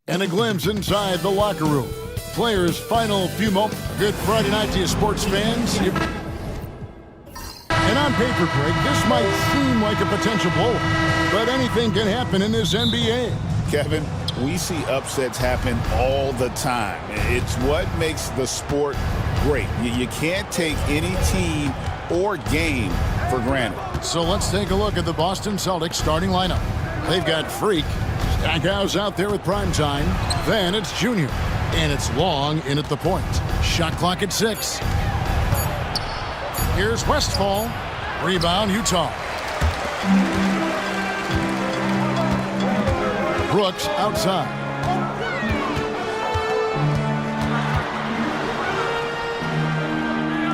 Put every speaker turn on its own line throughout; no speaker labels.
And a glimpse inside the locker room. Players' final few moments. Good Friday night to you, sports fans. And on paper, Greg, this might seem like a potential blowout, but anything can happen in this NBA.
Kevin, we see upsets happen all the time. It's what makes the sport great. You can't take any team or game for granted.
So let's take a look at the Boston Celtics starting lineup. They've got Freak. Stackhouse out there with primetime. Then it's Junior. And it's Long in at the point. Shot clock at 6. Here's Westfall. Rebound, Utah. Brooks outside.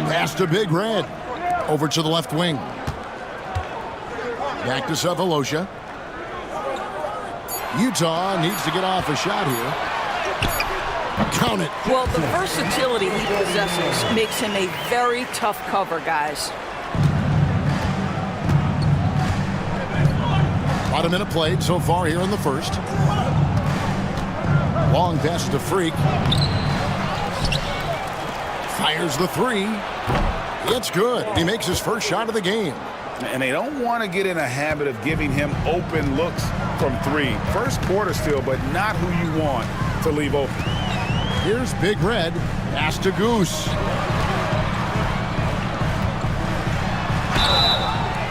Pass to Big Red. Over to the left wing. Back to Cephalosha. Utah needs to get off a shot here. Count it.
Well, the versatility he possesses makes him a very tough cover, guys.
About a minute played so far here in the first. Long pass to Freak. Fires the 3. It's good. He makes his first shot of the game.
And they don't want to get in a habit of giving him open looks from 3. First quarter still, but not who you want to leave open.
Here's Big Red. Pass to Goose.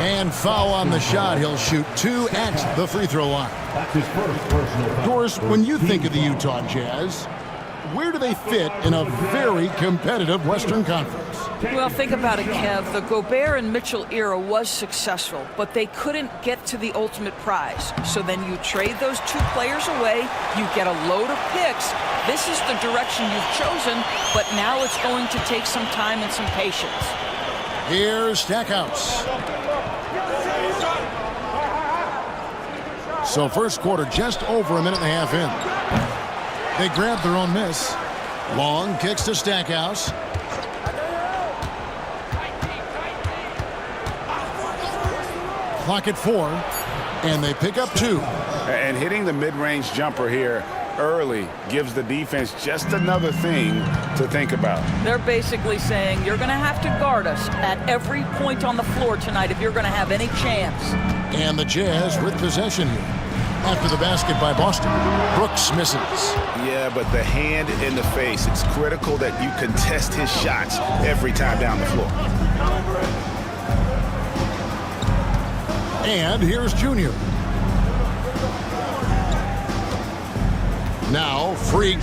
And foul on the shot. He'll shoot 2 at the free throw line. Doris, when you think of the Utah Jazz, where do they fit in a very competitive Western Conference?
Well, think about it, Kev. The Gobert and Mitchell era was successful, but they couldn't get to the ultimate prize. So then you trade those 2 players away, you get a load of picks. This is the direction you've chosen, but now it's going to take some time and some patience.
Here's Stackhouse. So first quarter just over a minute and a half in. They grab their own miss. Long kicks to Stackhouse. Clock at 4, and they pick up 2.
And hitting the mid-range jumper here early gives the defense just another thing to think about.
They're basically saying you're going to have to guard us at every point on the floor tonight if you're going to have any chance.
And the Jazz with possession here. After the basket by Boston, Brooks misses.
Yeah, but the hand in the face, it's critical that you contest his shots every time down the floor.
And here's Junior. Now, Freak.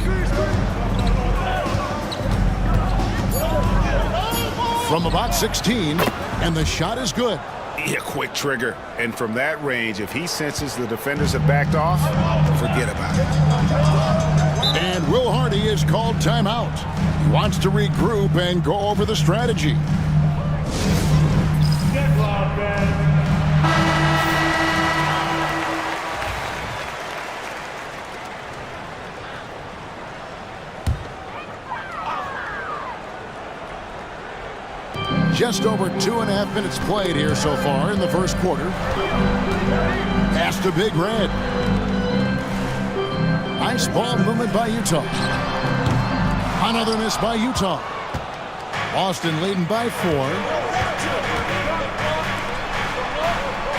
From about 16, and the shot is good.
Yeah, quick trigger. And from that range, if he senses the defenders have backed off, forget about it.
And Will Hardy is called timeout. He wants to regroup and go over the strategy. Just over 2.5 minutes played here so far in the first quarter. Pass to Big Red. Nice ball movement by Utah. Another miss by Utah. Boston leading by 4.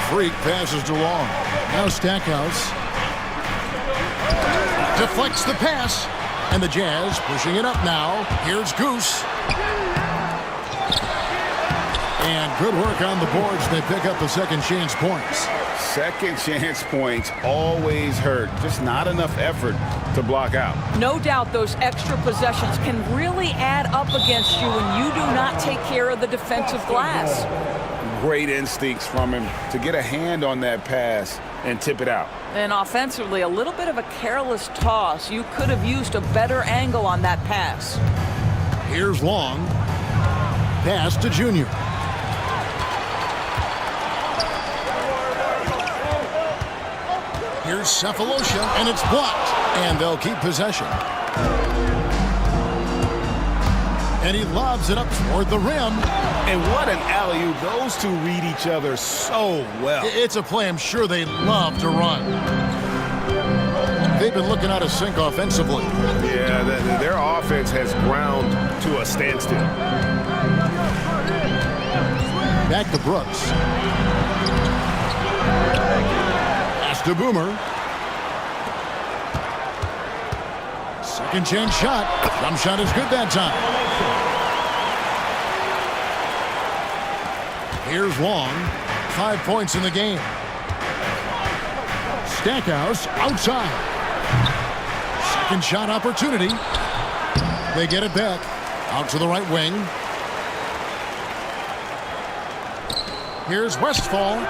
Freak passes to Long. Now Stackhouse. Deflects the pass. And the Jazz pushing it up now. Here's Goose. And good work on the boards. They pick up the second chance points.
Second chance points always hurt. Just not enough effort to block out.
No doubt those extra possessions can really add up against you when you do not take care of the defensive glass.
Great instincts from him to get a hand on that pass and tip it out.
And offensively, a little bit of a careless toss. You could have used a better angle on that pass.
Here's Long. Pass to Junior. Here's Cephalosha, and it's blocked. And they'll keep possession. And he lobs it up toward the rim.
And what an alley-oop. Those two read each other so well.
It's a play I'm sure they love to run. They've been looking out of sync offensively.
Yeah, their offense has ground to a standstill.
Back to Brooks. Pass to Boomer. Second chance shot. Jump shot is good that time. Here's Long. 5 points in the game. Stackhouse outside. Second shot opportunity. They get it back. Out to the right wing. Here's Westfall.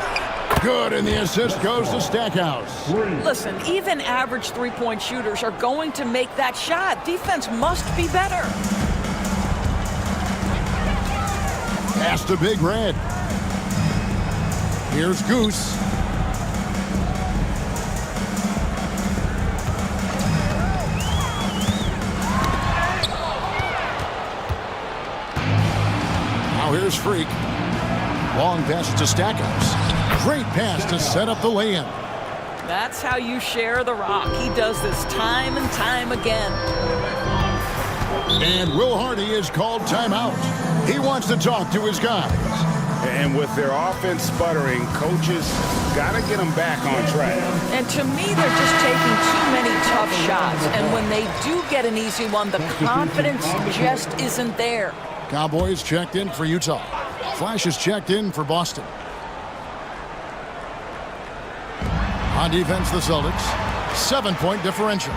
Good, and the assist goes to Stackhouse.
Listen, even average three-point shooters are going to make that shot. Defense must be better.
Pass to Big Red. Here's Goose. Now here's Freak. Long pass to Stackhouse. Great pass to set up the lay-in.
That's how you share the rock. He does this time and time again.
And Will Hardy is called timeout. He wants to talk to his guys.
And with their offense sputtering, coaches got to get them back on track.
And to me, they're just taking too many tough shots. And when they do get an easy one, the confidence just isn't there.
Cowboys checked in for Utah. Flash is checked in for Boston. On defense, the Celtics. 7-point differential.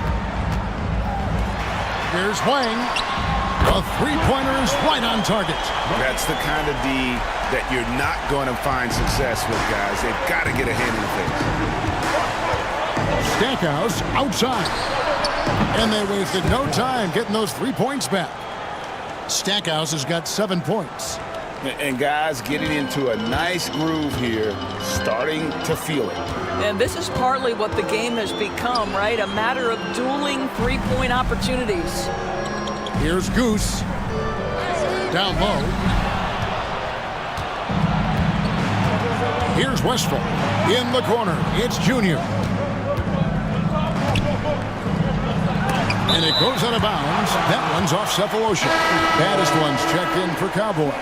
Here's Wang. A three-pointer is right on target.
That's the kind of D that you're not going to find success with, guys. They've got to get a hand in the face.
Stackhouse outside. And they wasted no time getting those 3 points back. Stackhouse has got 7 points.
And guys getting into a nice groove here, starting to feel it.
And this is partly what the game has become, right? A matter of dueling three-point opportunities.
Here's Goose. Down low. Here's Westphal. In the corner, it's Junior. And it goes out of bounds. That one's off Cephalosha. Baddest one's checked in for Cowboy.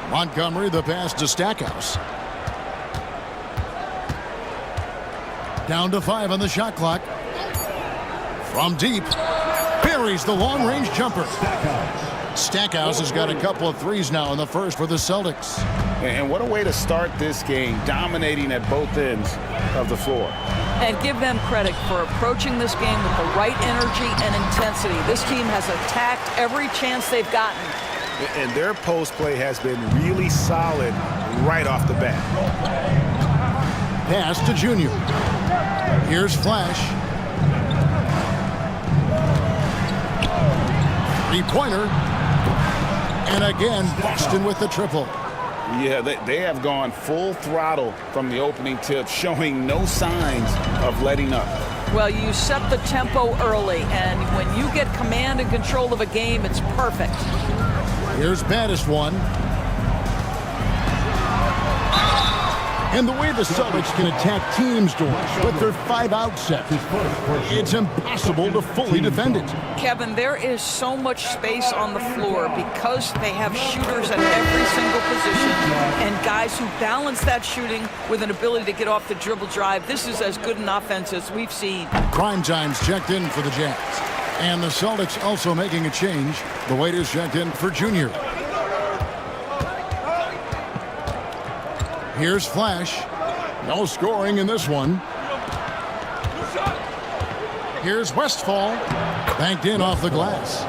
Montgomery, the pass to Stackhouse. Down to 5 on the shot clock. From deep, buries the long-range jumper. Stackhouse has got a couple of threes now in the first for the Celtics.
And what a way to start this game, dominating at both ends of the floor.
And give them credit for approaching this game with the right energy and intensity. This team has attacked every chance they've gotten.
And their post play has been really solid right off the bat.
Pass to Junior. Here's Flash. Three-pointer. And again, Boston with the triple.
Yeah, they have gone full throttle from the opening tip, showing no signs of letting up.
Well, you set the tempo early, and when you get command and control of a game, it's perfect.
Here's baddest one. And the way the Celtics can attack teams, Doris, with their 5-out set, it's impossible to fully defend it.
Kevin, there is so much space on the floor because they have shooters at every single position and guys who balance that shooting with an ability to get off the dribble drive. This is as good an offense as we've seen.
Prime time's checked in for the Jazz. And the Celtics also making a change. The waiter's checked in for Junior. Here's Flash. No scoring in this one. Here's Westfall. Banked in off the glass.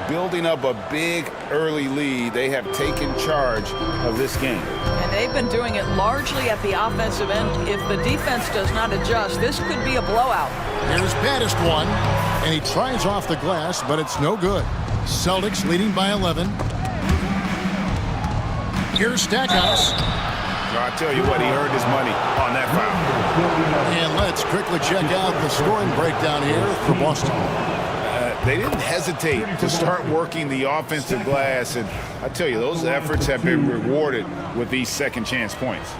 Building up a big early lead, they have taken charge of this game.
And they've been doing it largely at the offensive end. If the defense does not adjust, this could be a blowout.
Here's baddest one. And he tries off the glass, but it's no good. Celtics leading by 11. Here's Stackhouse.
I tell you what, he earned his money on that foul.
And let's quickly check out the scoring breakdown here for Boston.
They didn't hesitate to start working the offensive glass, and I tell you, those efforts have been rewarded with these second chance points.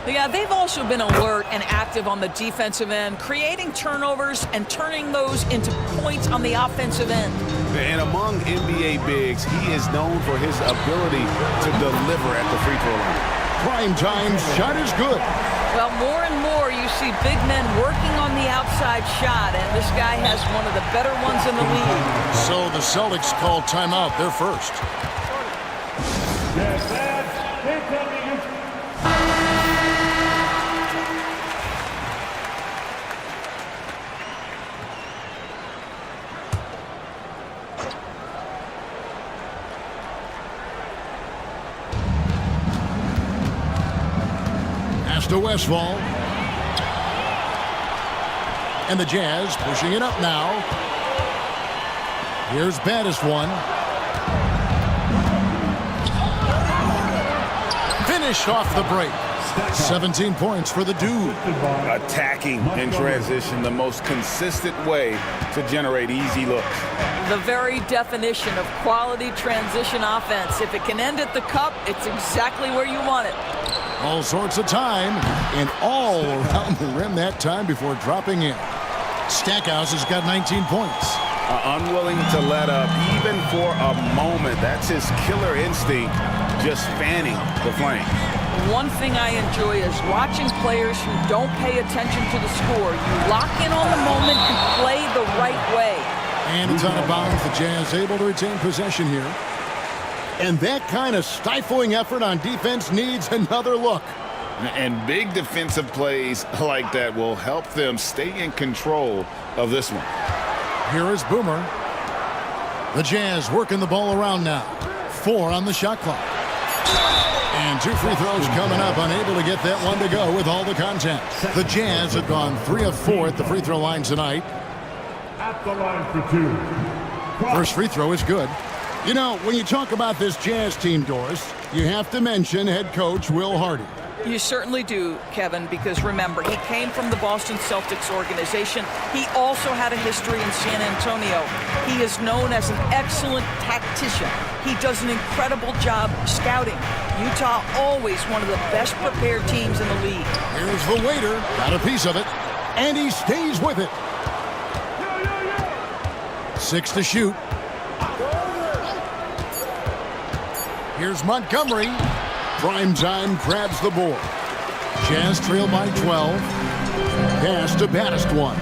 Yeah, they've also been alert and active on the defensive end, creating turnovers and turning those into points on the offensive end.
And among NBA bigs, he is known for his ability to deliver at the free throw line.
Prime time shot is good.
Well, more and more you see big men working on the outside shot, and this guy has one of the better ones in the league.
So the Celtics call timeout. They're first. To Westfall. And the Jazz pushing it up now. Here's baddest one. Finish off the break. 17 points for the dude.
Attacking in transition, the most consistent way to generate easy looks.
The very definition of quality transition offense. If it can end at the cup, it's exactly where you want it.
All sorts of time, and all around the rim that time before dropping in. Stackhouse has got 19 points.
Unwilling to let up even for a moment. That's his killer instinct, just fanning the flame.
One thing I enjoy is watching players who don't pay attention to the score. You lock in on the moment and play the right way.
And it's out of bounds. The Jazz able to retain possession here. And that kind of stifling effort on defense needs another look.
And big defensive plays like that will help them stay in control of this one.
Here is Boomer. The Jazz working the ball around now. 4 on the shot clock. And 2 free throws coming up, unable to get that one to go with all the contact. The Jazz have gone 3 of 4 at the free throw line tonight.
At the line for 2.
First free throw is good. You know, when you talk about this Jazz team, Doris, you have to mention head coach Will Hardy.
You certainly do, Kevin, because remember, he came from the Boston Celtics organization. He also had a history in San Antonio. He is known as an excellent tactician. He does an incredible job scouting. Utah always one of the best prepared teams in the league.
Here's the waiter, got a piece of it, and he stays with it. 6 to shoot. Here's Montgomery. Primetime grabs the board. Jazz trail by 12. Pass to baddest one.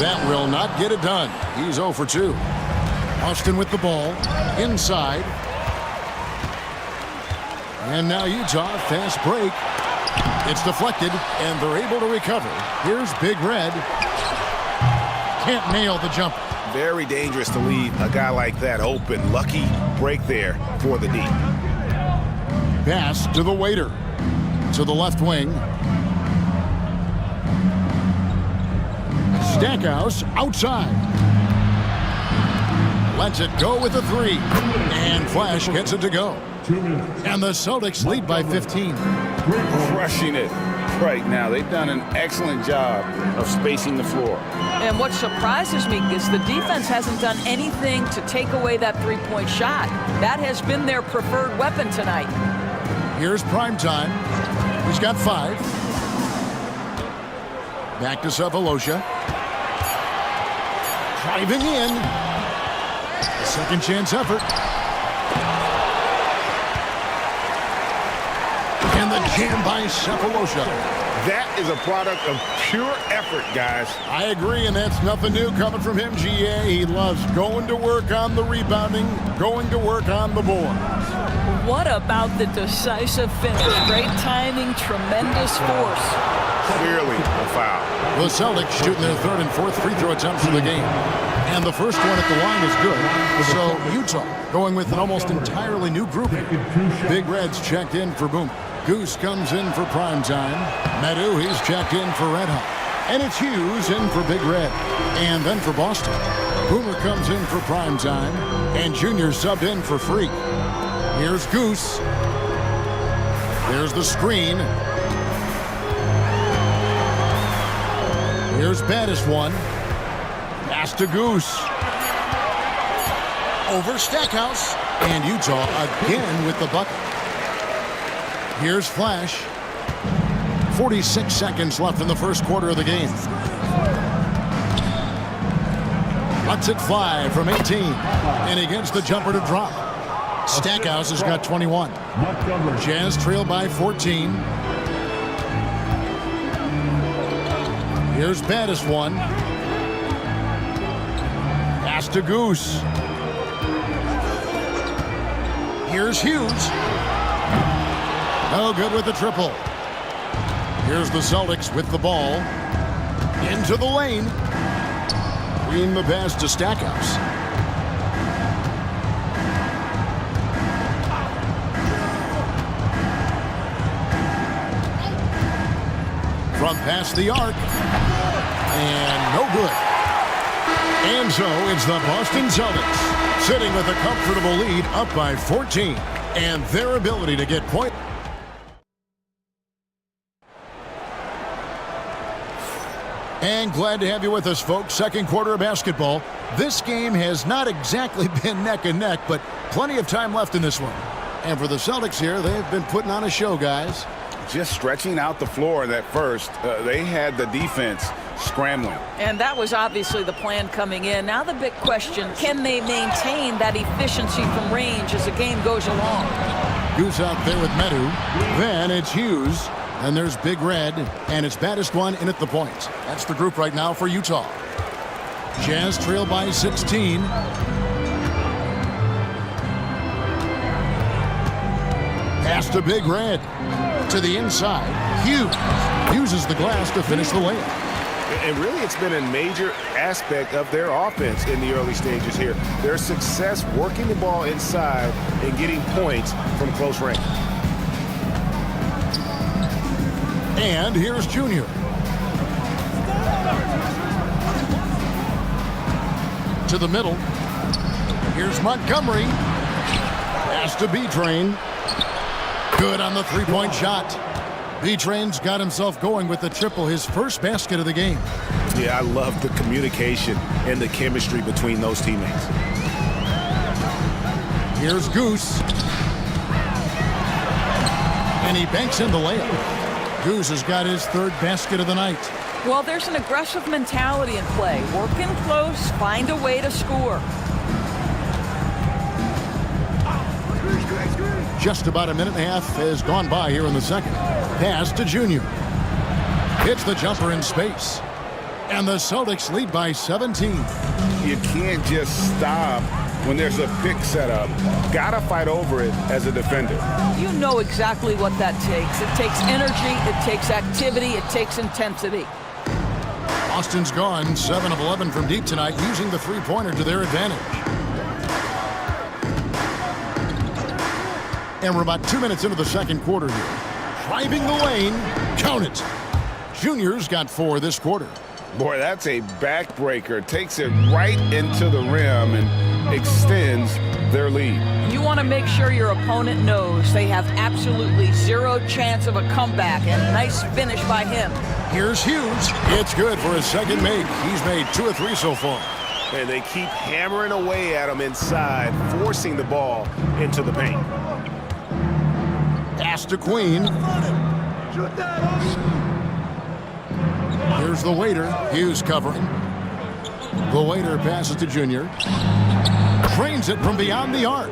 That will not get it done. He's 0 for 2. Austin with the ball. Inside. And now Utah, fast break. It's deflected, and they're able to recover. Here's Big Red. Can't nail the jumper.
Very dangerous to leave a guy like that open. Lucky break there for the D.
Pass to the waiter. To the left wing. Stackhouse outside. Lets it go with a 3. And Flash gets it to go. And the Celtics lead by 15.
Crushing it right now. They've done an excellent job of spacing the floor.
And what surprises me is the defense hasn't done anything to take away that three-point shot. That has been their preferred weapon tonight.
Here's Primetime. He's got 5. Back to Sefolosha. Driving in. Second chance effort. And the jam by Sefolosha.
That is a product of pure effort, guys.
I agree, and that's nothing new coming from him, GA. He loves going to work on the rebounding, going to work on the board.
What about the decisive finish? Great timing, tremendous force.
Clearly a foul.
The Celtics shooting their 3rd and 4th free throw attempts of the game. And the first one at the line is good. So Utah going with an almost entirely new grouping. Big Red's checked in for Boomer. Goose comes in for Primetime. Medu, he's checked in for Red Hot. And it's Hughes in for Big Red. And then for Boston, Boomer comes in for Primetime. And Junior subbed in for Freak. Here's Goose. There's the screen. Here's baddest one. Pass to Goose. Over Stackhouse. And Utah again with the bucket. Here's Flash. 46 seconds left in the first quarter of the game. Lets it fly from 18. And he gets the jumper to drop. Stackhouse has got 21. Jazz trail by 14. Here's baddest one. Pass to Goose. Here's Hughes. No good with the triple. Here's the Celtics with the ball. Into the lane. Green the pass to Stackhouse. From past the arc. And no good. And so it's the Boston Celtics sitting with a comfortable lead up by 14. And their ability to get points. And glad to have you with us, folks. Second quarter of basketball. This game has not exactly been neck and neck, but plenty of time left in this one. And for the Celtics here, they've been putting on a show, guys.
Just stretching out the floor that first. They had the defense scrambling.
And that was obviously the plan coming in. Now the big question, can they maintain that efficiency from range as the game goes along?
Goose out there with Medu. Then it's Hughes. And there's Big Red, and it's baddest one in at the point. That's the group right now for Utah. Jazz trail by 16. Pass to Big Red. To the inside. Hughes uses the glass to finish the layup.
And really, it's been a major aspect of their offense in the early stages here. Their success working the ball inside and getting points from close range.
And here's Junior. To the middle. Here's Montgomery. Pass to B-Train. Good on the three-point shot. B-Train's got himself going with the triple, his first basket of the game.
Yeah, I love the communication and the chemistry between those teammates.
Here's Goose. And he banks in the layup. Goose has got his third basket of the night.
Well, there's an aggressive mentality in play. Working close, find a way to score.
Just about a minute and a half has gone by here in the second. Pass to Junior. Hits the jumper in space. And the Celtics lead by 17.
You can't just stop when there's a pick set up. Gotta fight over it as a defender.
You know exactly what that takes. It takes energy, it takes activity, it takes intensity.
Austin's gone 7 of 11 from deep tonight, using the three-pointer to their advantage. And we're about 2 minutes into the second quarter here. Driving the lane, count it. Junior's got 4 this quarter.
Boy, that's a backbreaker. Takes it right into the rim and extends their lead.
You want to make sure your opponent knows they have absolutely zero chance of a comeback, and nice finish by him.
Here's Hughes. It's good for his second make. He's made 2 of 3 so far.
And they keep hammering away at him inside, forcing the ball into the paint.
Pass to Queen. Here's the waiter. Hughes covering. The waiter passes to Junior. Trains it from beyond the arc.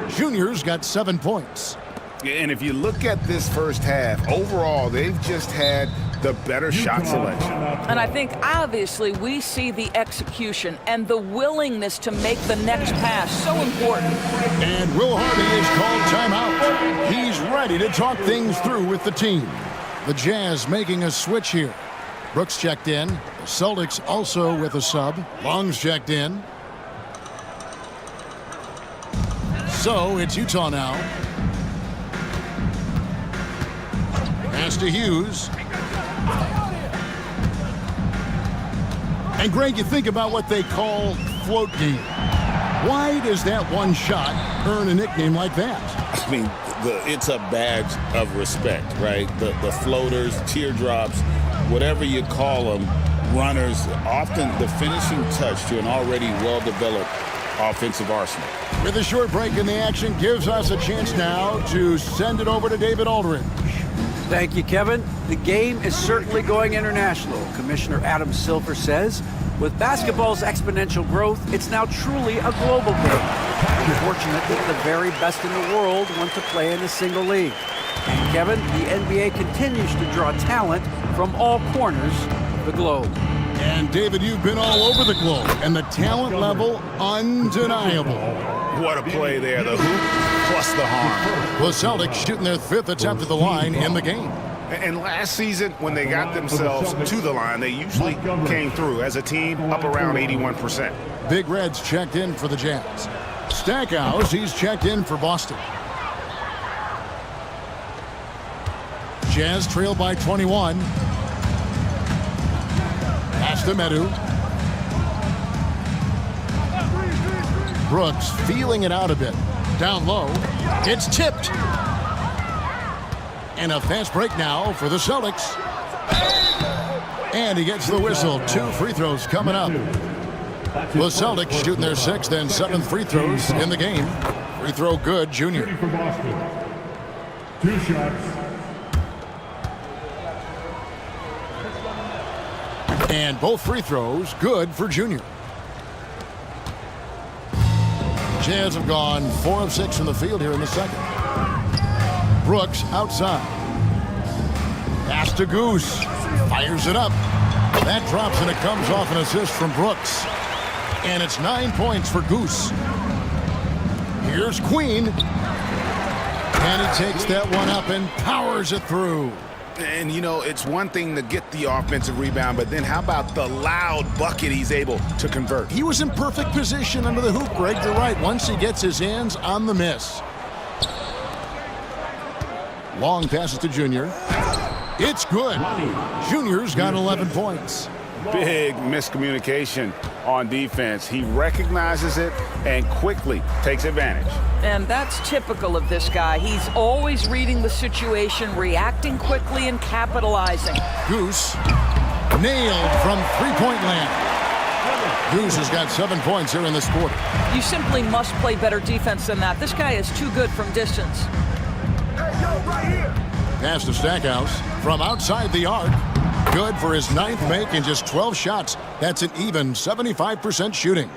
Junior's got 7 points.
And if you look at this first half, overall, they've just had the better shot selection.
And I think, obviously, we see the execution and the willingness to make the next pass so important.
And Will Hardy is called timeout. He's ready to talk things through with the team. The Jazz making a switch here. Brooks checked in. The Celtics also with a sub. Long's checked in. So it's Utah now. Pass to Hughes. And Greg, you think about what they call float game. Why does that one shot earn a nickname like that?
I mean, it's a badge of respect, right? The floaters, teardrops, whatever you call them, runners, often the finishing touch to an already well-developed offensive arsenal.
With a short break in the action, gives us a chance now to send it over to David Aldridge.
Thank you, Kevin. The game is certainly going international. Commissioner Adam Silver says, with basketball's exponential growth, it's now truly a global game. Unfortunately, the very best in the world want to play in a single league. And Kevin, the NBA continues to draw talent from all corners of the globe.
And David, you've been all over the globe, and the talent level undeniable.
What a play there, the hoop plus the harm.
The Celtics shooting their 5th attempt at the line in the game.
And last season, when they got themselves to the line, they usually came through as a team up around 81%.
Big Red's checked in for the Jazz. Stackhouse, he's checked in for Boston. Jazz trail by 21. Pass to Medu. Brooks feeling it out a bit. Down low. It's tipped. And a fast break now for the Celtics. And he gets the whistle. 2 free throws coming up. The Celtics shooting their 6th and 7th free throws in the game. Free throw good, Junior.
For Boston. 2 shots.
And both free throws good for Junior. Jazz have gone 4 of 6 from the field here in the second. Brooks outside. Pass to Goose. Fires it up. That drops and it comes off an assist from Brooks. And it's 9 points for Goose. Here's Queen. And he takes that one up and powers it through.
And, you know, it's one thing to get the offensive rebound, but then how about the loud bucket he's able to convert?
He was in perfect position under the hoop, Greg. You're right. Once he gets his hands on the miss. Long passes to Junior. It's good. Junior's got 11 points.
Big miscommunication on defense. He recognizes it and quickly takes advantage.
And that's typical of this guy. He's always reading the situation, reacting quickly, and capitalizing.
Goose nailed from three-point land. Goose has got 7 points here in this quarter.
You simply must play better defense than that. This guy is too good from distance.
Pass to Stackhouse from outside the arc. Good for his 9th make in just 12 shots. That's an even 75% shooting.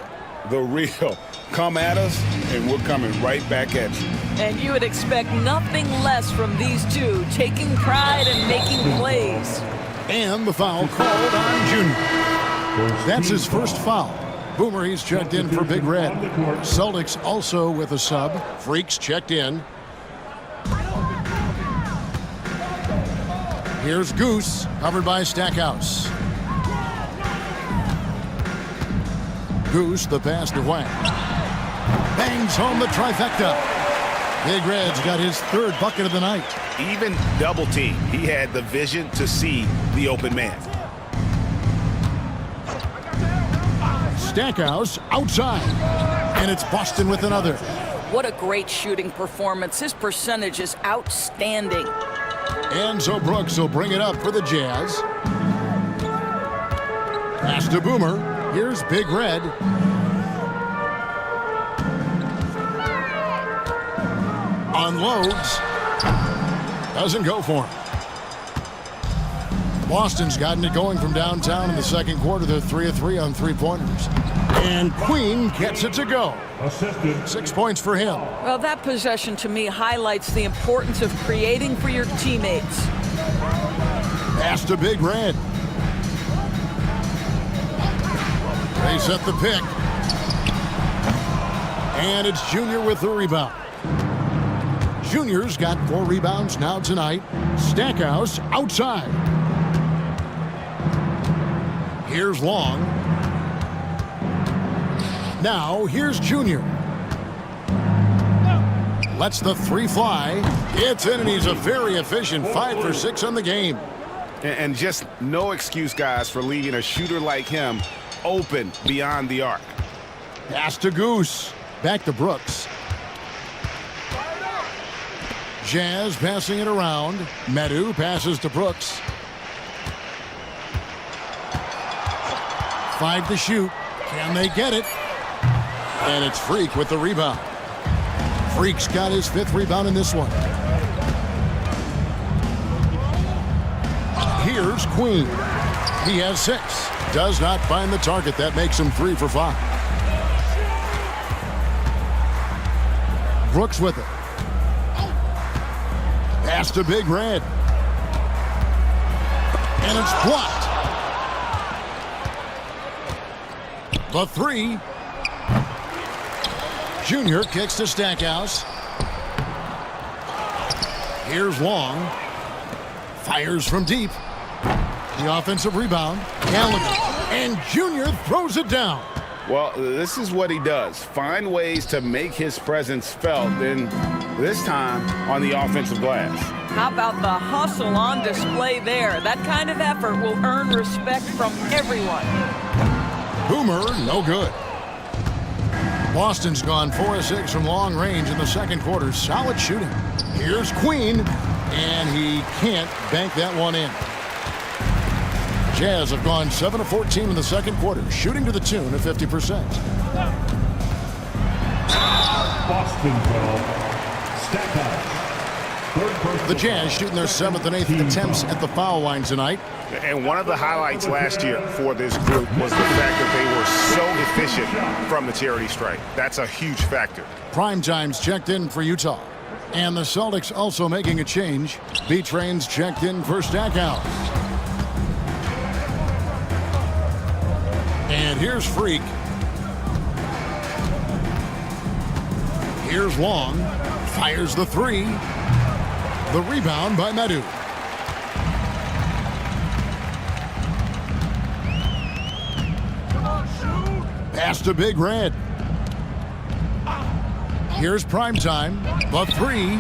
The real come at us, and we're coming right back at you.
And you would expect nothing less from these two, taking pride and making plays.
And the foul called on Junior. That's his first foul. Boomer, he's checked in for Big Red. Celtics also with a sub. Freaks checked in. Here's Goose, covered by Stackhouse. Goose, the pass to Wang. Bangs home the trifecta. Big Red's got his 3rd bucket of the night.
Even double team, he had the vision to see the open man.
Stackhouse outside. And it's Boston with another.
What a great shooting performance. His percentage is outstanding.
And so Brooks will bring it up for the Jazz. Pass to Boomer. Here's Big Red. Unloads. Doesn't go for him. Boston's gotten it going from downtown in the second quarter. They're 3 of 3 on 3-pointers. And Queen gets it to go. 6 points for him.
Well, that possession to me highlights the importance of creating for your teammates.
Pass to Big Red. They set the pick. And it's Junior with the rebound. Junior's got 4 rebounds now tonight. Stackhouse outside. Here's Long. Now, here's Junior. Lets the 3 fly. It's in, and he's a very efficient 5 for 6 on the game.
And just no excuse, guys, for leaving a shooter like him open beyond the arc.
Pass to Goose. Back to Brooks. Jazz passing it around. Medu passes to Brooks. 5 to shoot. Can they get it? And it's Freak with the rebound. Freak's got his 5th rebound in this one. Here's Queen. He has 6. Does not find the target. That makes him 3 for 5. Brooks with it. Pass to Big Red. And it's blocked. The 3. Junior kicks to Stackhouse. Here's Long. Fires from deep. The offensive rebound. Gallagher. And Junior throws it down.
Well, this is what he does. Find ways to make his presence felt, and this time on the offensive glass.
How about the hustle on display there? That kind of effort will earn respect from everyone.
Boomer, no good. Boston's gone 4 of 6 from long range in the second quarter. Solid shooting. Here's Queen, and he can't bank that one in. Jazz have gone 7 of 14 in the second quarter, shooting to the tune of 50%.
Boston foul. Stackhouse.
The Jazz shooting their 7th and 8th attempts at the foul line tonight.
And one of the highlights last year for this group was the fact that they were so efficient from the charity stripe. That's a huge factor.
Prime Time's checked in for Utah. And the Celtics also making a change. B-Train's checked in for Stackhouse. And here's Freak. Here's Long. Fires the 3. The rebound by Medu. Pass to Big Red. Here's Primetime. The 3.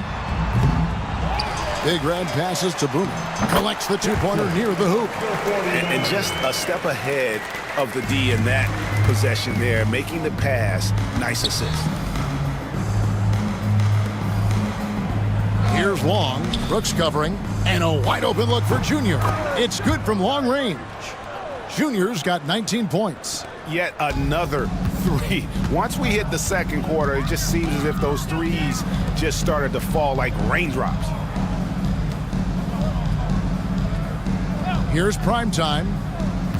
Big Red passes to Boomer. Collects the 2-pointer near the hoop.
And just a step ahead of the D in that possession there, making the pass. Nice assist.
Here's Long. Brooks covering. And a wide open look for Junior. It's good from long range. Junior's got 19 points.
Yet another 3. Once we hit the second quarter, it just seems as if those threes just started to fall like raindrops.
Here's Primetime.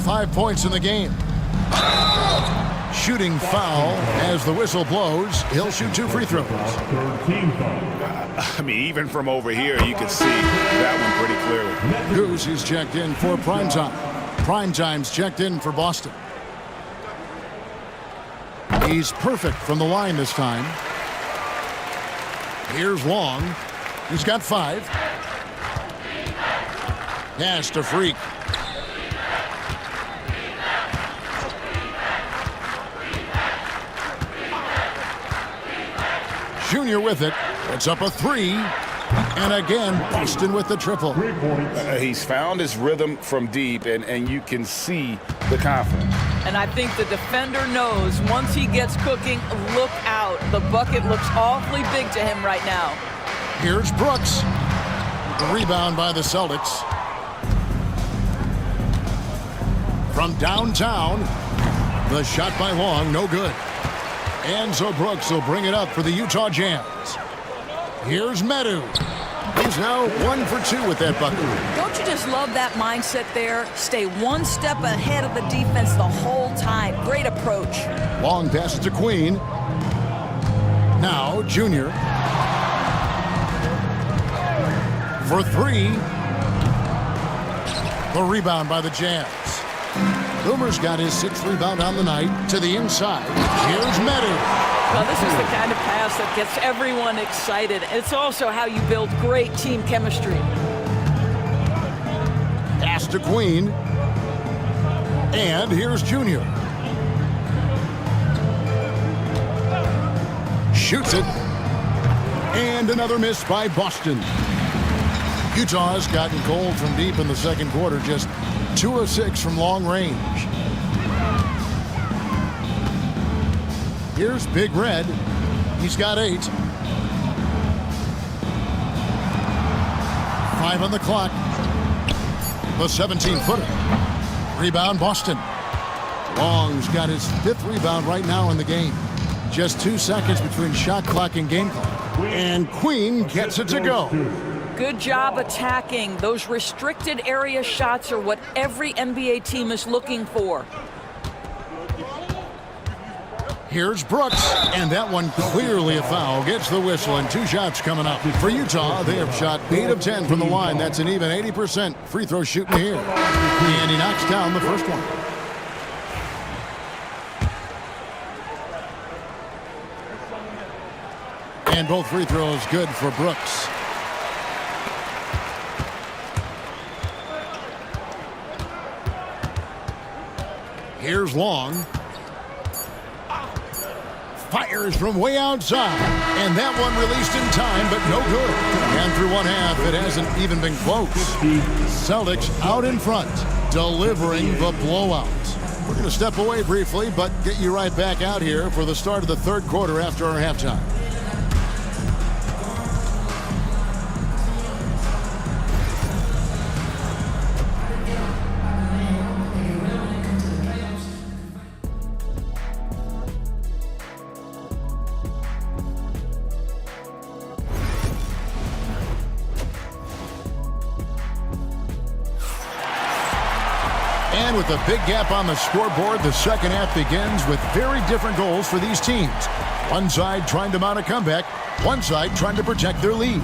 5 points in the game. Shooting foul as the whistle blows. He'll shoot 2 free throws.
Team foul.
I mean, even from over here, you can see that one pretty clearly.
Goose is checked in for Primetime. Primetime's checked in for Boston. He's perfect from the line this time. Here's Long. He's got 5. Pass to Freak. Junior with it. It's up a 3. And again, Boston with the triple.
He's found his rhythm from deep, and you can see the confidence.
And I think the defender knows once he gets cooking, look out. The bucket looks awfully big to him right now.
Here's Brooks. The rebound by the Celtics. From downtown, the shot by Long, no good. And so Brooks will bring it up for the Utah Jazz. Here's Medu. He's now 1 for 2 with that bucket.
Don't you just love that mindset there? Stay one step ahead of the defense the whole time. Great approach.
Long passes to Queen. Now Junior. For 3. The rebound by the Jazz. Boomer's got his 6th rebound on the night. To the inside. Here's Medu.
Well, this is the kind of pass that gets everyone excited. It's also how you build great team chemistry.
Pass to Queen. And here's Junior. Shoots it. And another miss by Boston. Utah has gotten cold from deep in the second quarter. Just 2 of 6 from long range. Here's Big Red. He's got 8. 5 on the clock. The 17-footer. Rebound Boston. Long's got his 5th rebound right now in the game. Just 2 seconds between shot clock and game clock. And Queen gets it to go.
Good job attacking. Those restricted area shots are what every NBA team is looking for.
Here's Brooks, and that one clearly a foul. Gets the whistle, and 2 shots coming up. For Utah, they have shot 8 of 10 from the line. That's an even 80% free throw shooting here. And he knocks down the first one. And both free throws good for Brooks. Here's Long. Fires from way outside. And that one released in time, but no good. And through one half, it hasn't even been close. Celtics out in front, delivering the blowout. We're going to step away briefly, but get you right back out here for the start of the third quarter after our halftime. And with a big gap on the scoreboard, the second half begins with very different goals for these teams. One side trying to mount a comeback, one side trying to protect their lead.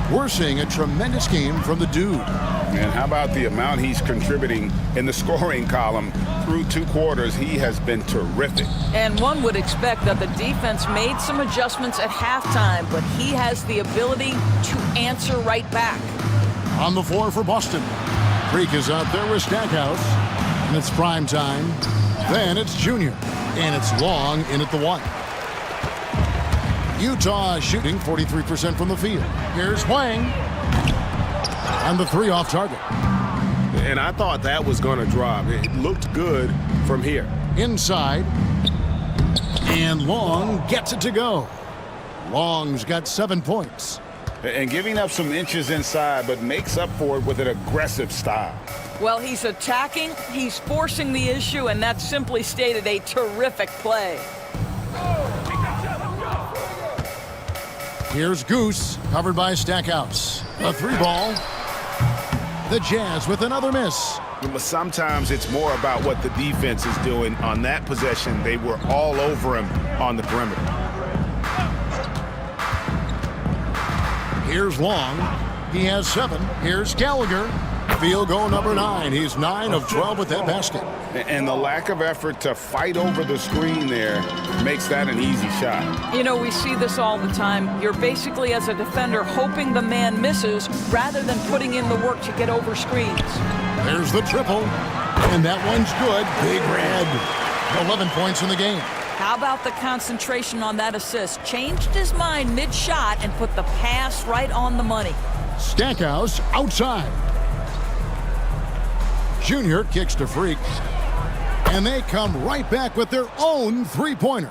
We're seeing a tremendous game from the dude.
And how about the amount he's contributing in the scoring column through 2 quarters? He has been terrific.
And one would expect that the defense made some adjustments at halftime, but he has the ability to answer right back.
On the floor for Boston. Creek is out there with Stackhouse. And it's prime time. Then it's Junior. And it's Long in at the 1. Utah shooting 43% from the field. Here's Wang. And the 3 off target.
And I thought that was going to drop. It looked good from here.
Inside. And Long gets it to go. Long's got 7 points.
And giving up some inches inside, but makes up for it with an aggressive style.
Well, he's attacking, he's forcing the issue, and that's simply stated a terrific play.
Here's Goose, covered by Stackhouse. A 3 ball. The Jazz with another miss.
But sometimes it's more about what the defense is doing. On that possession, they were all over him on the perimeter.
Here's Long. He has 7. Here's Gallagher. Field goal number 9. He's 9 of 12 with that basket.
And the lack of effort to fight over the screen there makes that an easy shot.
You know, we see this all the time. You're basically, as a defender, hoping the man misses rather than putting in the work to get over screens.
There's the triple. And that one's good. Big Red. 11 points in the game.
How about the concentration on that assist? Changed his mind mid-shot and put the pass right on the money.
Stackhouse outside. Junior kicks to Freak. And they come right back with their own 3-pointer.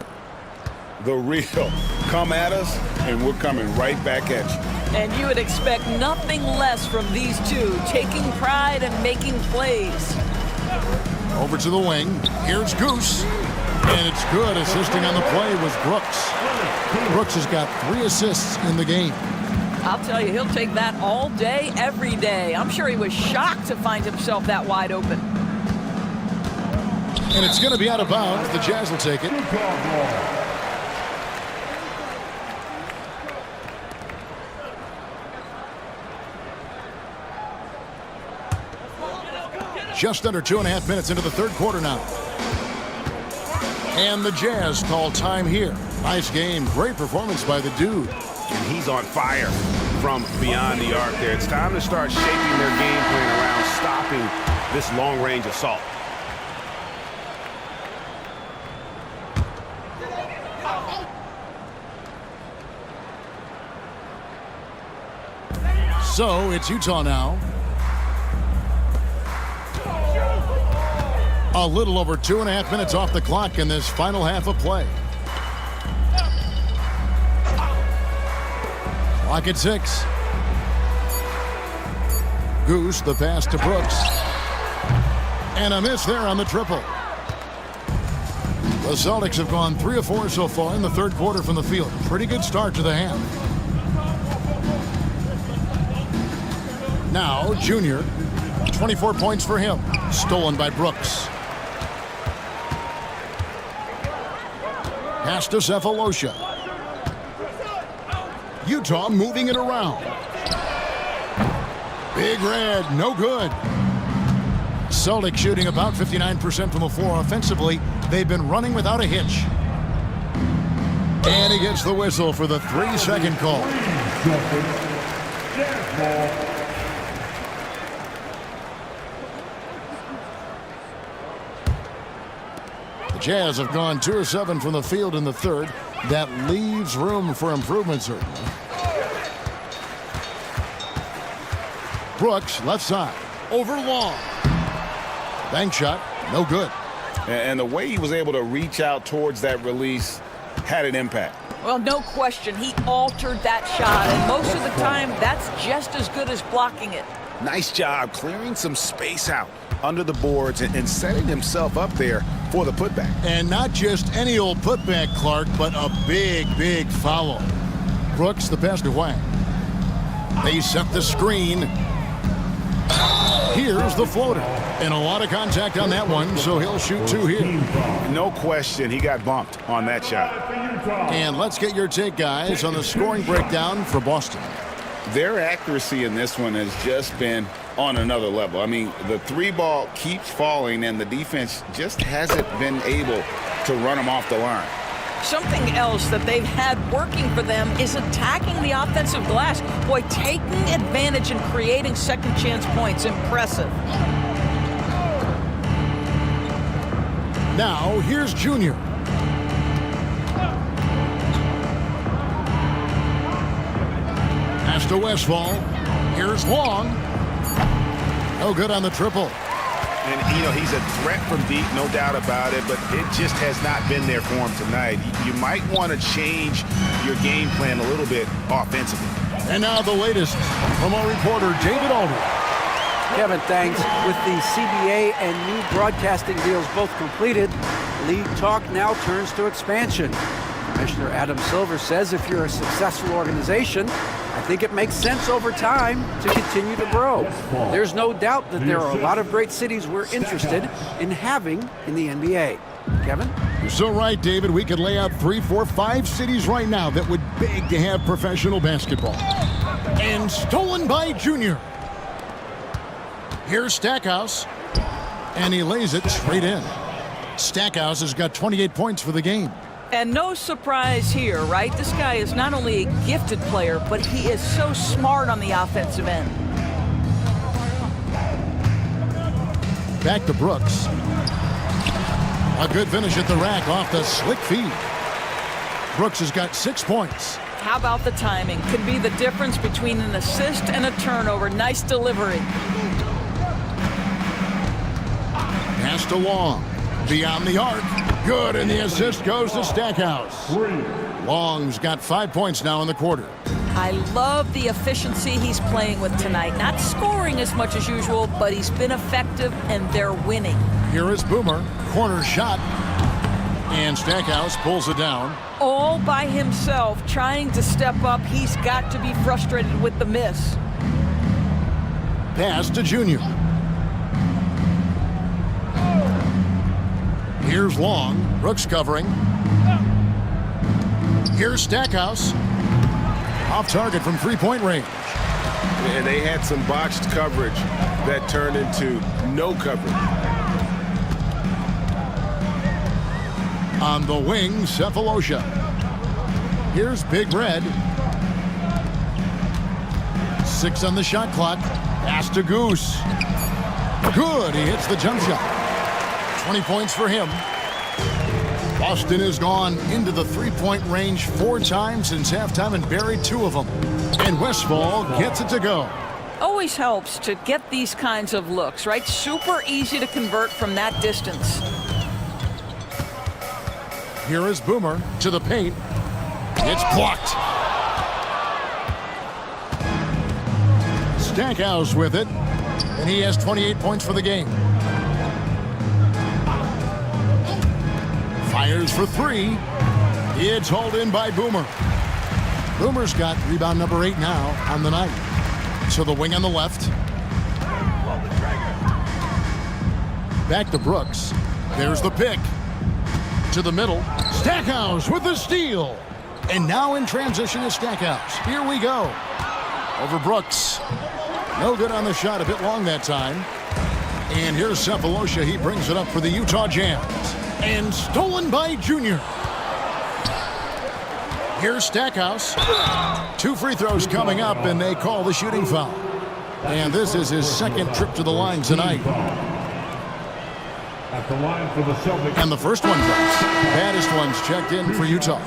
The real. Come at us, and we're coming right back at you.
And you would expect nothing less from these two, taking pride and making plays.
Over to the wing. Here's Goose. And it's good. Assisting on the play was Brooks. Brooks has got 3 assists in the game.
I'll tell you, he'll take that all day, every day. I'm sure he was shocked to find himself that wide open.
And it's going to be out of bounds. The Jazz will take it. Just under 2.5 minutes into the third quarter now. And the Jazz call time here. Nice game. Great performance by the dude.
And he's on fire from beyond the arc there. It's time to start shaping their game plan around stopping this long-range assault.
So it's Utah now. A little over 2.5 minutes off the clock in this final half of play. Clock at 6. Goose, the pass to Brooks. And a miss there on the triple. The Celtics have gone 3 of 4 so far in the third quarter from the field. Pretty good start to the half. Now, Junior. 24 points for him. Stolen by Brooks. Pass to Cephalosha. Utah moving it around. Big Red, no good. Celtics shooting about 59% from the floor offensively. They've been running without a hitch. And he gets the whistle for the 3-second call. The Jazz have gone 2 of 7 from the field in the third. That leaves room for improvement, certainly. Brooks, left side, over Long. Bank shot, no good.
And the way he was able to reach out towards that release had an impact.
Well, no question. He altered that shot, and most of the time, that's just as good as blocking it.
Nice job clearing some space out under the boards and setting himself up there for the putback.
And not just any old putback, Clark, but a big, big foul. Brooks, the pass to Wang. They set the screen. Here's the floater. And a lot of contact on that one, so he'll shoot 2 here.
No question, he got bumped on that shot.
And let's get your take, guys, on the scoring breakdown for Boston.
Their accuracy in this one has just been on another level. I mean, the 3-ball keeps falling, and the defense just hasn't been able to run them off the line.
Something else that they've had working for them is attacking the offensive glass. Boy, taking advantage and creating second chance points. Impressive.
Now, here's Junior. Pass to Westfall. Here's Long. No good on the triple.
And, you know, he's a threat from deep, no doubt about it, but it just has not been there for him tonight. You might want to change your game plan a little bit offensively.
And now the latest from our reporter, David Aldridge.
Kevin, thanks. With the CBA and new broadcasting deals both completed, league talk now turns to expansion. Commissioner Adam Silver says if you're a successful organization, I think it makes sense over time to continue to grow. There's no doubt that there are a lot of great cities we're interested in having in the NBA. Kevin?
You're so right, David. We could lay out 3, 4, 5 cities right now that would beg to have professional basketball. And stolen by Junior. Here's Stackhouse. And he lays it straight in. Stackhouse has got 28 points for the game.
And no surprise here, right? This guy is not only a gifted player, but he is so smart on the offensive end.
Back to Brooks. A good finish at the rack off the slick feed. Brooks has got 6 points.
How about the timing? Could be the difference between an assist and a turnover. Nice delivery.
Pass to Long. Beyond the arc. Good, and the assist goes to Stackhouse. Long's got 5 points now in the quarter.
I love the efficiency he's playing with tonight. Not scoring as much as usual, but he's been effective, and they're winning.
Here is Boomer. Corner shot. And Stackhouse pulls it down.
All by himself, trying to step up. He's got to be frustrated with the miss.
Pass to Junior. Here's Long. Brooks covering. Here's Stackhouse. Off target from 3-point range.
And they had some botched coverage that turned into no coverage.
On the wing, Cephalosha. Here's Big Red. 6 on the shot clock. Pass to Goose. Good. He hits the jump shot. 20 points for him. Boston has gone into the 3-point range 4 times since halftime and buried 2 of them. And Westfall gets it to go.
Always helps to get these kinds of looks, right? Super easy to convert from that distance.
Here is Boomer to the paint. It's blocked. Stackhouse with it. And he has 28 points for the game. Fires for three. It's hauled in by Boomer. Boomer's got rebound number 8 now on the night. So the wing on the left. Back to Brooks. There's the pick. To the middle. Stackhouse with the steal. And now in transition is Stackhouse. Here we go. Over Brooks. No good on the shot. A bit long that time. And here's Cephalosha. He brings it up for the Utah Jazz. And stolen by Junior. Here's Stackhouse. 2 free throws coming up, and they call the shooting foul. And this is his second trip to the line tonight.
At the line for the Celtics.
And the first one drops. Baddest one's checked in for Utah.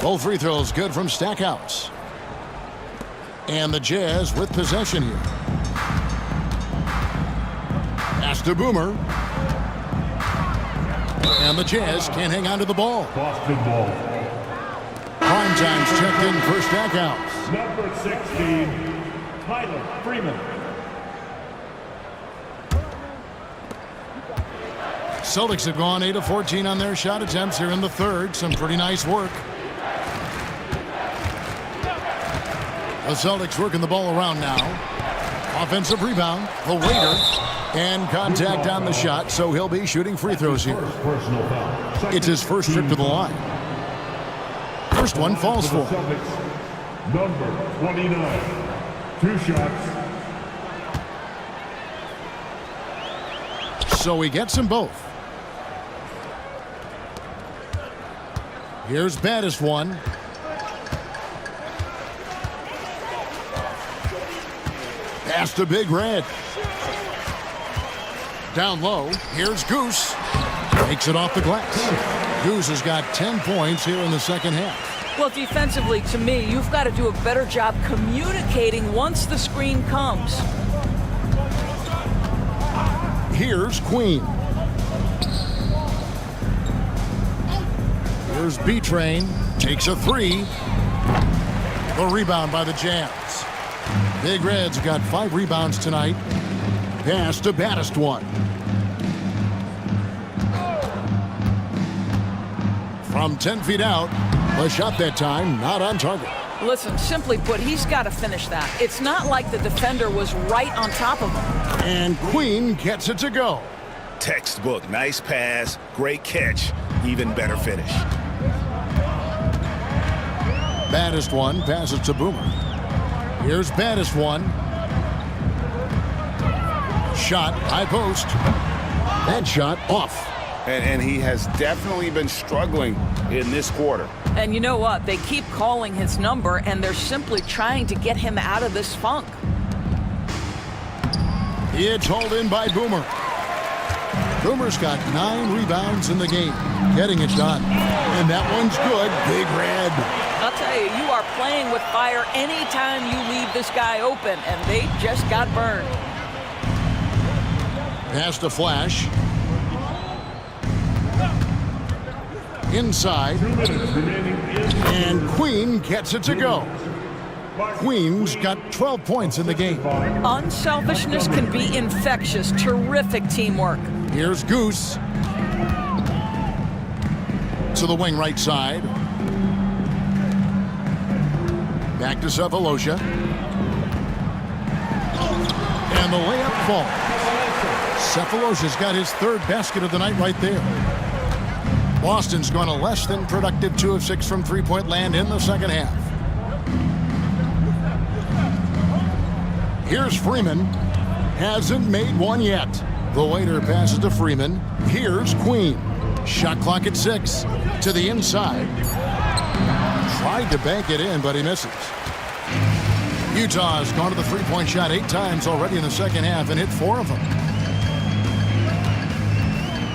Both free throws good from Stackhouse. And the Jazz with possession here. Pass to Boomer. And the Jazz can't hang on to the ball.
Boston ball.
Prime time's checked in for Stackhouse.
Number 16, Tyler Freeman.
Celtics have gone 8 of 14 on their shot attempts here in the third. Some pretty nice work. The Celtics working the ball around now. Offensive rebound. The waiter. And contact on the shot, so he'll be shooting free throws here. It's his first trip to the line. First one falls for him.
Number 29, 2 shots.
So he gets them both. Here's baddest one. Pass to Big Red. Down low, here's Goose. Takes it off the glass. Goose has got 10 points here in the second half.
Well, defensively, to me, you've got to do a better job communicating once the screen comes.
Here's Queen. Here's B-Train. Takes a 3. The rebound by the Jazz. Big Red's got 5 rebounds tonight. Pass to baddest one. From 10 feet out, the shot that time not on target.
Listen, simply put, he's got to finish that. It's not like the defender was right on top of him.
And Queen gets it to go.
Textbook. Nice pass. Great catch. Even better finish.
Baddest one passes to Boomer. Here's baddest one. Shot, high post. That shot off.
And he has definitely been struggling in this quarter.
And you know what? They keep calling his number, and they're simply trying to get him out of this funk.
It's hauled in by Boomer. Boomer's got 9 rebounds in the game. Getting it done. And that one's good. Big Red.
I'll tell you, you are playing with fire anytime you leave this guy open, and they just got burned.
Pass to Flash. Inside.
2 minutes remaining in.
And Queen gets it to go. Queen's got 12 points in the game.
Unselfishness can be infectious. Terrific teamwork.
Here's Goose. To the wing right side. Back to Cephalosha. And the layup falls. Cephalosha's got his 3rd basket of the night right there. Boston's gone a less than productive 2 of 6 from three-point land in the second half. Here's Freeman. Hasn't made one yet. The waiter passes to Freeman. Here's Queen. Shot clock at 6. To the inside. Tried to bank it in, but he misses. Utah's gone to the three-point shot 8 times already in the second half and hit 4 of them.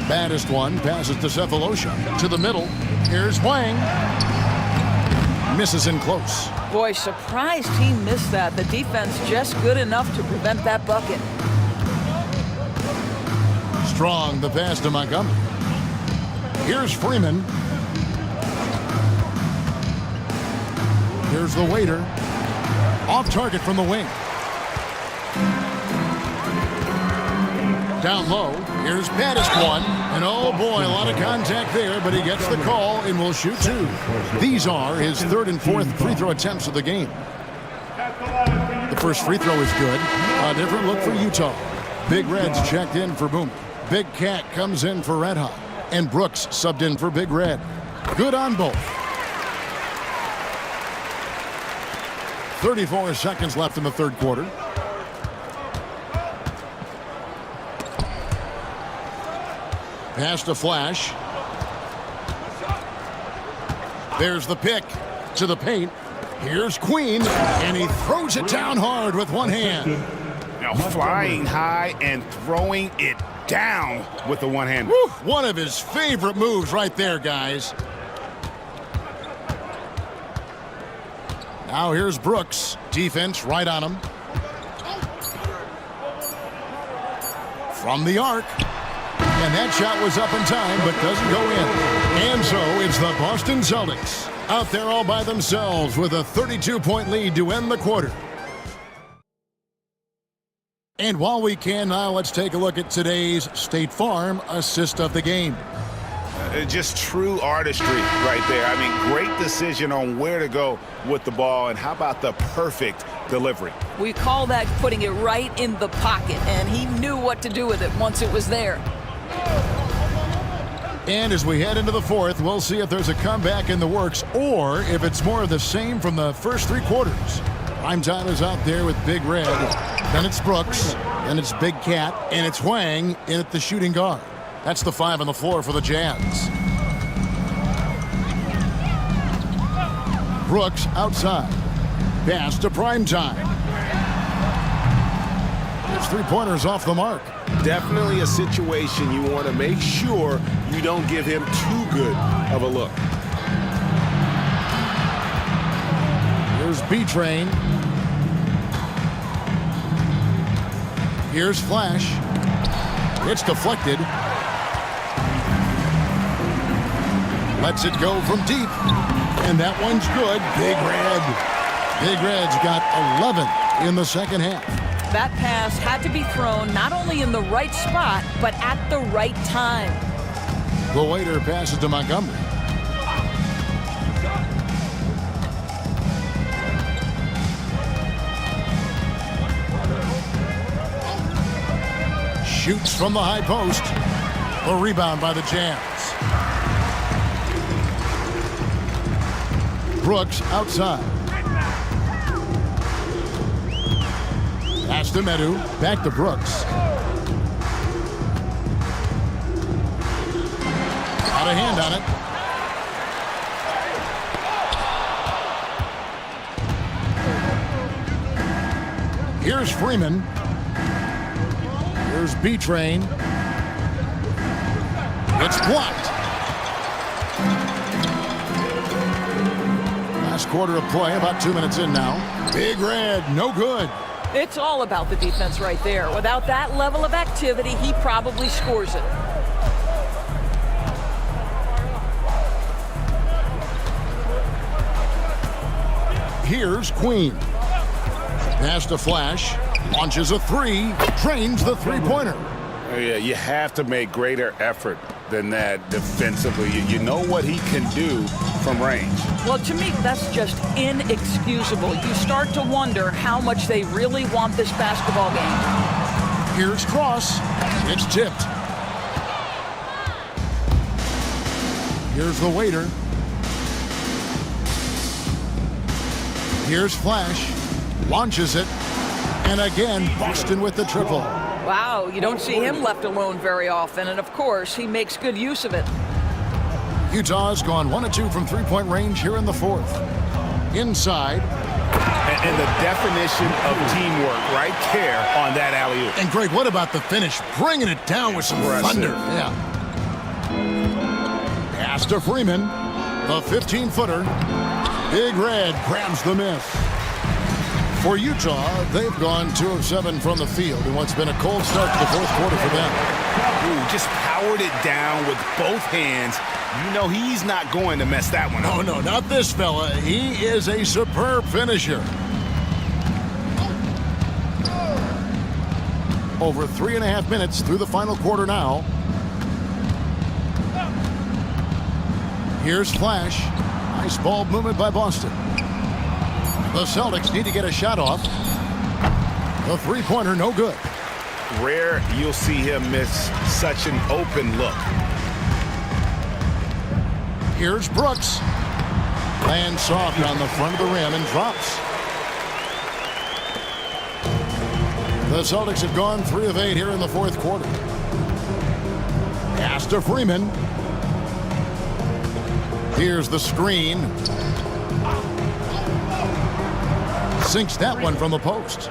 Baddest one passes to Cephalosha. To the middle. Here's Wang. Misses in close.
Boy, surprised he missed that. The defense just good enough to prevent that bucket.
Strong, the pass to Montgomery. Here's Freeman. Here's the waiter. Off target from the wing. Down low, here's Pettis one. And oh boy, a lot of contact there, but he gets the call and will shoot 2. These are his 3rd and 4th free throw attempts of the game. The first free throw is good. A different look for Utah. Big Red's checked in for Boomer. Big Cat comes in for Red Hot. And Brooks subbed in for Big Red. Good on both. 34 seconds left in the 3rd quarter. Pass to Flash. There's the pick to the paint. Here's Queen, and he throws it down hard with one hand.
Now flying high and throwing it down with the one hand.
One of his favorite moves right there, guys. Now here's Brooks. Defense right on him. From the arc. And that shot was up in time, but doesn't go in. And so it's the Boston Celtics out there all by themselves with a 32-point lead to end the quarter. And while we can now, let's take a look at today's State Farm assist of the game.
Just true artistry right there. I mean, great decision on where to go with the ball, and how about the perfect delivery?
We call that putting it right in the pocket, and he knew what to do with it once it was there.
And as we head into the 4th, we'll see if there's a comeback in the works or if it's more of the same from the first 3 quarters. Prime time is out there with Big Red. Then it's Brooks. Then it's Big Cat. And it's Wang in at the shooting guard. That's the 5 on the floor for the Jazz. Brooks outside. Pass to Prime time. His 3-pointers off the mark.
Definitely a situation you want to make sure you don't give him too good of a look.
Here's B-Train. Here's Flash. It's deflected. Lets it go from deep. And that one's good. Big Red. Big Red's got 11 in the second half.
That pass had to be thrown not only in the right spot, but at the right time.
The waiter passes to Montgomery. Shoots from the high post. The rebound by the Jazz. Brooks outside. Pass to Medu. Back to Brooks. Got a hand on it. Here's Freeman. Here's B-Train. It's blocked. Last quarter of play, about 2 minutes in now. Big Red, no good.
It's all about the defense right there. Without that level of activity, he probably scores it.
Here's Queen. Pass to Flash. Launches a 3. Drains the 3-pointer.
Yeah, you have to make greater effort than that defensively. You know what he can do from range.
Well, to me, that's just inexcusable. You start to wonder how much they really want this basketball game.
Here's Cross. It's tipped. Here's the waiter. Here's Flash. Launches it. And again, Boston with the triple.
Wow, you don't see him left alone very often. And, of course, he makes good use of it.
Utah's gone 1 of 2 from 3-point range here in the 4th. Inside.
And the definition of teamwork right there on that alley-oop.
And, Greg, what about the finish? Bringing it down with some thunder. Yeah. Pass to Freeman. The 15-footer. Big Red grabs the miss. For Utah, they've gone 2 of 7 from the field in what's been a cold start to the 4th quarter for them.
Ooh, just powered it down with both hands. You know he's not going to mess that one up.
Oh, no, not this fella. He is a superb finisher. Over 3.5 minutes through the final quarter now. Here's Flash. Nice ball movement by Boston. The Celtics need to get a shot off. The three-pointer no good.
Rare you'll see him miss such an open look.
Here's Brooks. Lands soft on the front of the rim and drops. The Celtics have gone 3 of 8 here in the fourth quarter. Pass to Freeman. Here's the screen. Sinks that one from the post.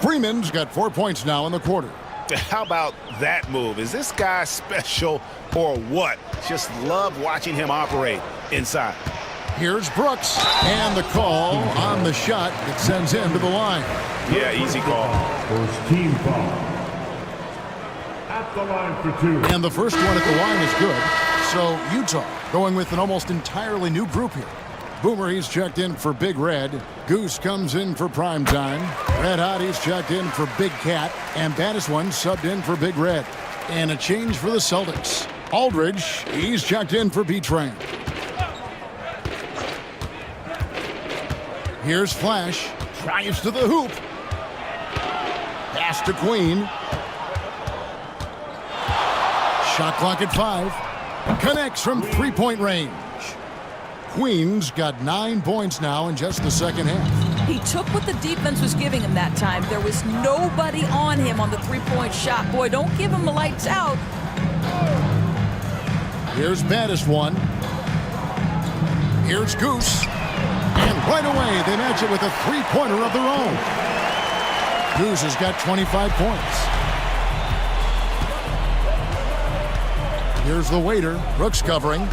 Freeman's got 4 points now in the quarter.
How about that move? Is this guy special or what? Just love watching him operate inside.
Here's Brooks, and the call on the shot that sends him to the line.
Yeah, easy call.
First team foul. At the line for 2.
And the first one at the line is good. So Utah going with an almost entirely new group here. Boomer, he's checked in for Big Red. Goose comes in for Prime Time. Red Hot, he's checked in for Big Cat. And Baddest One subbed in for Big Red. And a change for the Celtics. Aldridge, he's checked in for B-Train. Here's Flash. Drives to the hoop. Pass to Queen. Shot clock at 5. Connects from three-point range. Queen's got 9 points now in just the second half.
He took what the defense was giving him that time. There was nobody on him on the three-point shot. Boy, don't give him the lights out.
Here's Baddest One. Here's Goose. And right away, they match it with a three-pointer of their own. Goose has got 25 points. Here's the waiter. Brooks covering.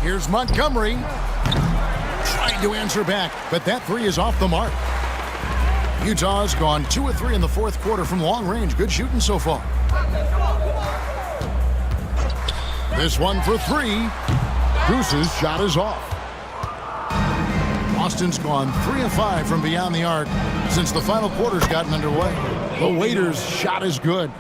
Here's Montgomery. Trying to answer back, but that three is off the mark. Utah's gone 2 of 3 in the fourth quarter from long range. Good shooting so far. This one for 3. Goose's shot is off. Boston's gone 3 of 5 from beyond the arc since the final quarter's gotten underway. The waiter's shot is good.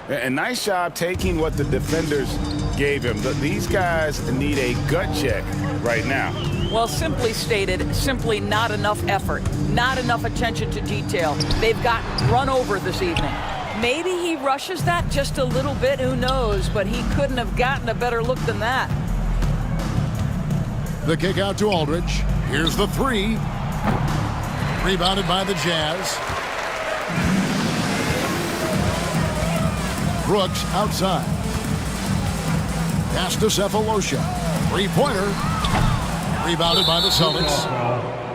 And nice job taking what the defenders gave him. These guys need a gut check right now.
Well, simply stated, simply not enough effort, not enough attention to detail. They've gotten run over this evening. Maybe he rushes that just a little bit, who knows, but he couldn't have gotten a better look than that.
The kick out to Aldridge. Here's the 3. Rebounded by the Jazz. Brooks outside. Pass to Cephalosha. Three-pointer. Rebounded by the Celtics.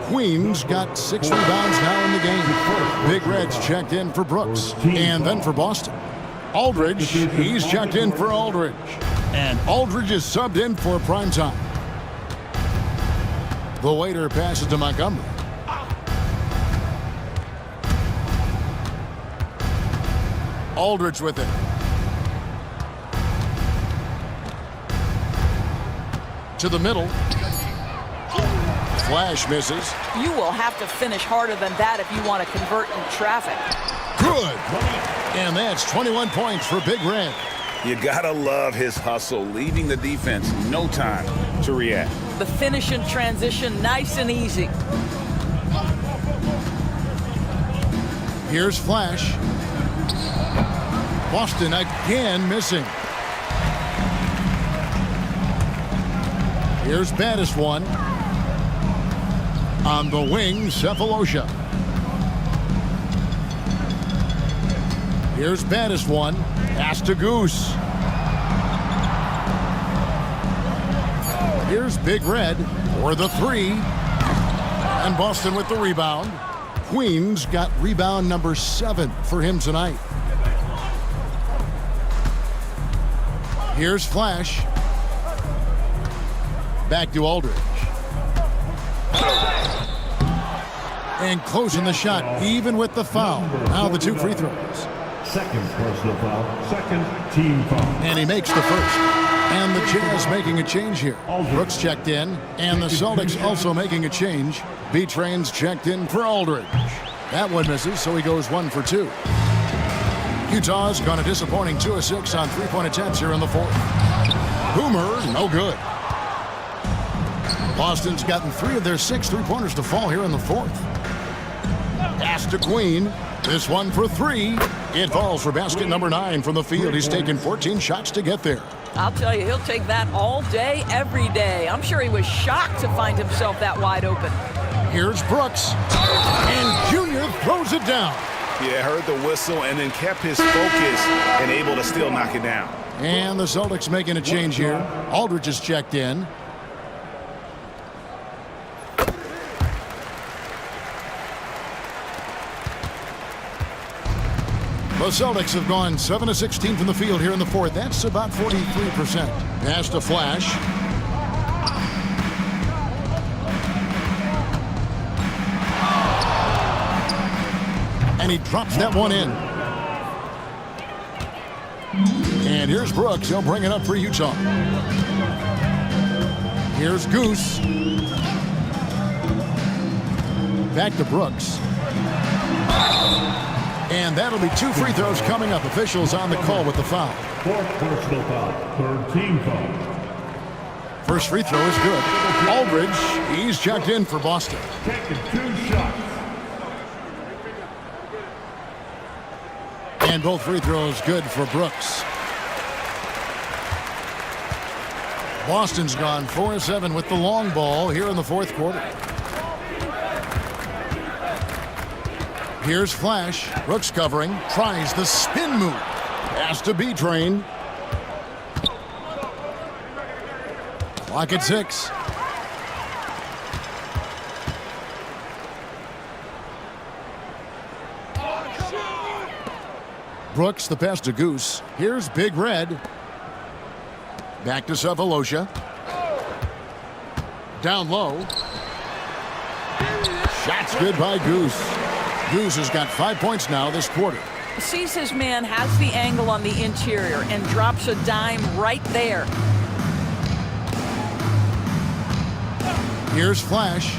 Queen's got 6 rebounds now in the game. Big Red's checked in for Brooks. And then for Boston. Aldridge, he's checked in for Aldridge. And Aldridge is subbed in for Prime Time. The waiter passes to Montgomery. Aldridge with it. To the middle. Flash misses.
You will have to finish harder than that if you want to convert in traffic.
Good. And that's 21 points for Big Red.
You gotta love his hustle, leaving the defense no time to react.
The finish in transition, nice and easy.
Here's Flash. Boston again missing. Here's Baddest One. On the wing, Cephalosha. Here's Baddest One. Pass to Goose. Here's Big Red for the 3. And Boston with the rebound. Queen's got rebound number 7 for him tonight. Here's Flash. Back to Aldridge. And closing the shot, even with the foul. Now the 2 free throws.
Second personal foul. Second team foul.
And he makes the first. And the Jazz making a change here. Brooks checked in, and the Celtics also making a change. B-Train's checked in for Aldridge. That one misses, so he goes 1 for 2. Utah's gone a disappointing 2 of 6 on three-point attempts here in the fourth. Boomer, no good. Boston's gotten 3 of their 6 three-pointers to fall here in the fourth. Pass to Queen. This one for 3. It falls for basket number 9 from the field. He's taken 14 shots to get there.
I'll tell you, he'll take that all day, every day. I'm sure he was shocked to find himself that wide open.
Here's Brooks. And Junior throws it down.
Yeah, heard the whistle and then kept his focus and able to still knock it down.
And the Celtics making a change here. Aldridge is checked in. The Celtics have gone 7 of 16 from the field here in the fourth. That's about 43%. Pass to Flash. And he drops that one in. And here's Brooks. He'll bring it up for Utah. Here's Goose. Back to Brooks. And that'll be 2 free throws coming up. Officials on the call with the foul.
4th personal foul. 3rd team foul.
First free throw is good. Aldridge, he's checked in for Boston.
Taking 2 shots.
And both free throws good for Brooks. Boston's gone 4 of 7 with the long ball here in the fourth quarter. Here's Flash. Brooks covering. Tries the spin move. Pass to B-Train. Clock at 6. Brooks, the pass to Goose. Here's Big Red. Back to Cephalosha. Down low. Shots good by Goose. Goose has got 5 points now this quarter.
Sees his man, has the angle on the interior, and drops a dime right there.
Here's Flash.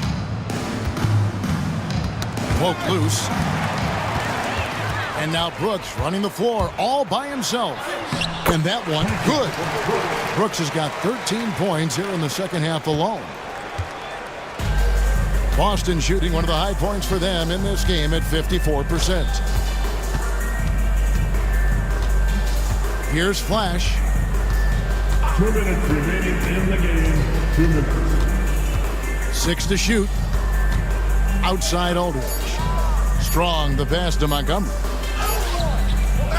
Poke loose. And now Brooks running the floor all by himself. And that one, good. Brooks has got 13 points here in the second half alone. Boston shooting one of the high points for them in this game at 54%. Here's Flash.
2 minutes remaining in the game. 2 minutes.
6 to shoot. Outside Aldridge. Strong, the pass to Montgomery.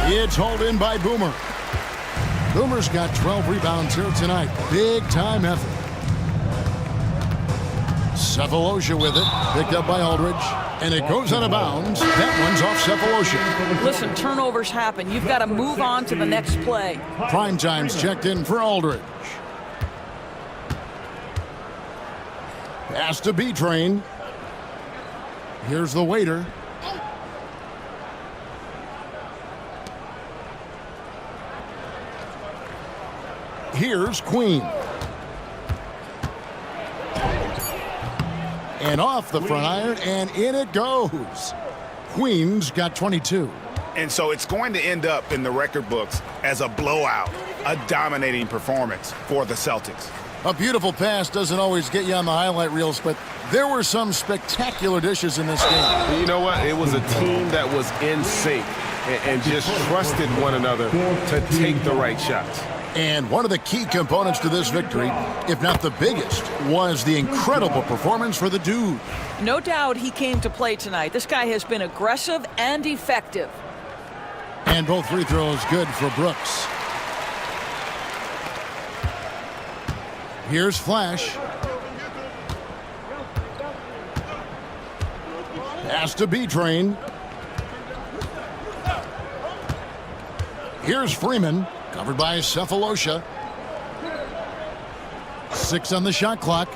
It's hauled in by Boomer. Boomer's got 12 rebounds here tonight. Big time effort. Cephalosha with it, picked up by Aldridge, and it goes out of bounds. That one's off Cephalosha.
Listen, turnovers happen. You've got to move on to the next play.
Primetime's checked in for Aldridge. Pass to B-Train. Here's the waiter. Here's Queen. And off the front iron, and in it goes. Queen's got 22.
And so it's going to end up in the record books as a blowout, a dominating performance for the Celtics.
A beautiful pass doesn't always get you on the highlight reels, but there were some spectacular dishes in this game.
You know what? It was a team that was in sync and just trusted one another to take the right shots.
And one of the key components to this victory, if not the biggest, was the incredible performance for the dude.
No doubt he came to play tonight. This guy has been aggressive and effective.
And both free throws good for Brooks. Here's Flash. Pass to B-Train. Here's Freeman. Covered by Cephalosha. 6 on the shot clock.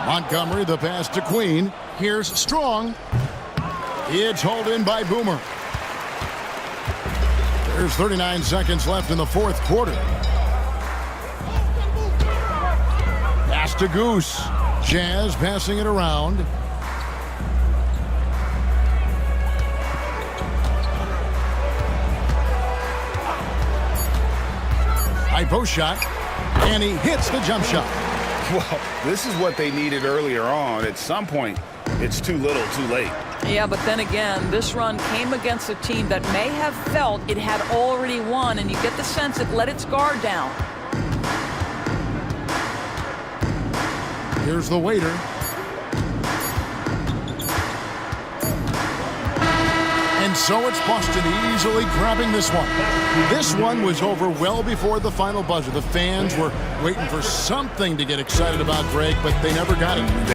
Montgomery, the pass to Queen. Here's Strong. It's hauled in by Boomer. There's 39 seconds left in the fourth quarter. Pass to Goose. Jazz passing it around. post shot, and he hits the jump shot.
Well, this is what they needed earlier on. At some point, it's too little, too late.
Yeah, but then again, this run came against a team that may have felt it had already won, and you get the sense it let its guard down.
Here's the waiter. And so it's Boston easily grabbing this one. This one was over well before the final buzzer. The fans were waiting for something to get excited about, Greg, but they never got it.